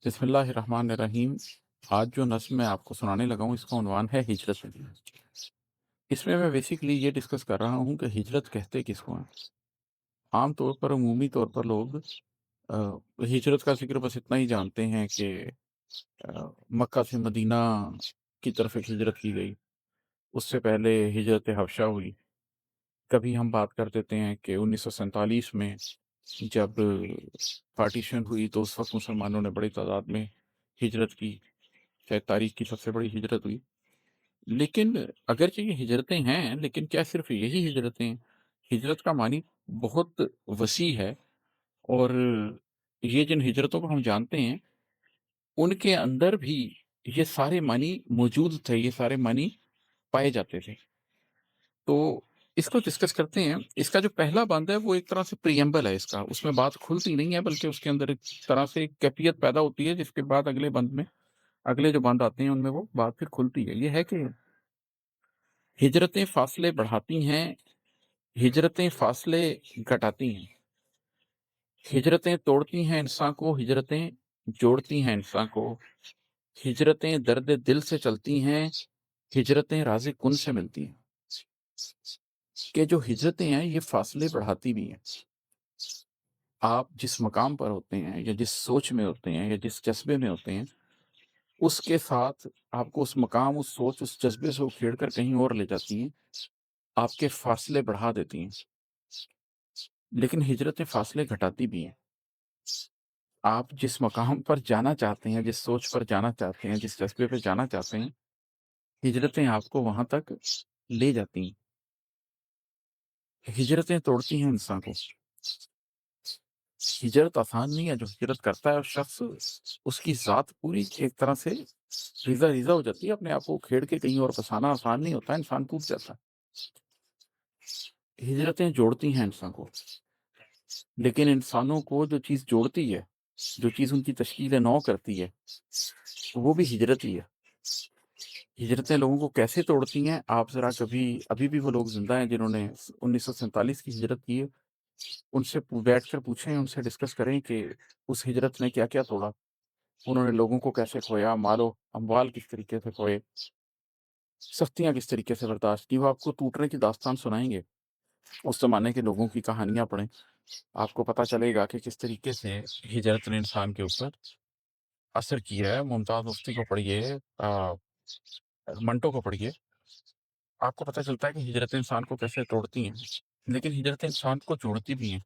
بسم اللہ الرحمن الرحیم۔ آج جو نظم میں آپ کو سنانے لگا ہوں اس کا عنوان ہے ہجرت۔ اس میں بیسیکلی یہ ڈسکس کر رہا ہوں کہ ہجرت کہتے کس کو ہیں۔ عام طور پر عمومی طور پر لوگ ہجرت کا ذکر بس اتنا ہی جانتے ہیں کہ مکہ سے مدینہ کی طرف ایک ہجرت کی گئی، اس سے پہلے ہجرت حبشہ ہوئی۔ کبھی ہم بات کر دیتے ہیں کہ 1947 میں جب پارٹیشن ہوئی تو اس وقت مسلمانوں نے بڑی تعداد میں ہجرت کی، شاید تاریخ کی سب سے بڑی ہجرت ہوئی۔ لیکن اگرچہ یہ ہجرتیں ہیں، لیکن کیا صرف یہی ہجرتیں ہیں؟ ہجرت کا معنی بہت وسیع ہے، اور یہ جن ہجرتوں کو ہم جانتے ہیں ان کے اندر بھی یہ سارے معنی موجود تھے، یہ سارے معنی پائے جاتے تھے۔ تو اس کو ڈسکس کرتے ہیں۔ اس کا جو پہلا بند ہے وہ ایک طرح سے پریمبل ہے، اس میں بات کھلتی نہیں ہے، بلکہ اس کے اندر ایک طرح سے ایک کیفیت پیدا ہوتی ہے، جس کے بعد اگلے بند میں اگلے جو بند آتے ہیں ان میں وہ بات پھر کھلتی ہے۔ یہ ہے کہ ہجرتیں فاصلے بڑھاتی ہیں، ہجرتیں فاصلے گھٹاتی ہیں، ہجرتیں توڑتی ہیں انسان کو، ہجرتیں جوڑتی ہیں انسان کو، ہجرتیں درد دل سے چلتی ہیں، ہجرتیں راز کن سے ملتی ہیں۔ کہ جو ہجرتیں ہیں یہ فاصلے بڑھاتی بھی ہیں۔ آپ جس مقام پر ہوتے ہیں یا جس سوچ میں ہوتے ہیں یا جس جذبے میں ہوتے ہیں، اس کے ساتھ آپ کو اس مقام، اس سوچ، اس جذبے سے کھیڑ کر کہیں اور لے جاتی ہیں، آپ کے فاصلے بڑھا دیتی ہیں۔ لیکن ہجرتیں فاصلے گھٹاتی بھی ہیں۔ آپ جس مقام پر جانا چاہتے ہیں، جس سوچ پر جانا چاہتے ہیں، جس جذبے پہ جانا چاہتے ہیں، ہجرتیں آپ کو وہاں تک لے جاتی ہیں۔ ہجرتیں توڑتی ہیں انسان کو۔ ہجرت آسان نہیں ہے، جو ہجرت کرتا ہے اس شخص، اس کی ذات پوری ایک طرح سے ریزہ ریزہ ہو جاتی ہے۔ اپنے آپ کو کھیڑ کے کہیں اور پھنسانا آسان نہیں ہوتا ہے، انسان ٹوٹ جاتا ہے۔ ہجرتیں جوڑتی ہیں انسان کو، لیکن انسانوں کو جو چیز جوڑتی ہے، جو چیز ان کی تشکیل نو کرتی ہے، وہ بھی ہجرت ہی ہے۔ ہجرتیں لوگوں کو کیسے توڑتی ہیں؟ آپ ذرا کبھی، ابھی بھی وہ لوگ زندہ ہیں جنہوں نے 1947 کی ہجرت کی ہے، ان سے بیٹھ کر پوچھیں، ان سے ڈسکس کریں کہ اس ہجرت نے کیا کیا توڑا، انہوں نے لوگوں کو کیسے کھویا، مال و اموال کس طریقے سے کھوئے، سختیاں کس طریقے سے برداشت کی۔ وہ آپ کو ٹوٹنے کی داستان سنائیں گے، اس زمانے کے لوگوں کی کہانیاں پڑھیں، آپ کو پتہ چلے گا کہ کس طریقے سے ہجرت نے انسان کے اوپر اثر کیا ہے۔ ممتاز مفتی کو پڑھیے، منٹو کو پڑھیے، آپ کو پتہ چلتا ہے کہ ہجرت انسان کو کیسے توڑتی ہیں، لیکن ہجرت انسان کو جوڑتی بھی ہیں۔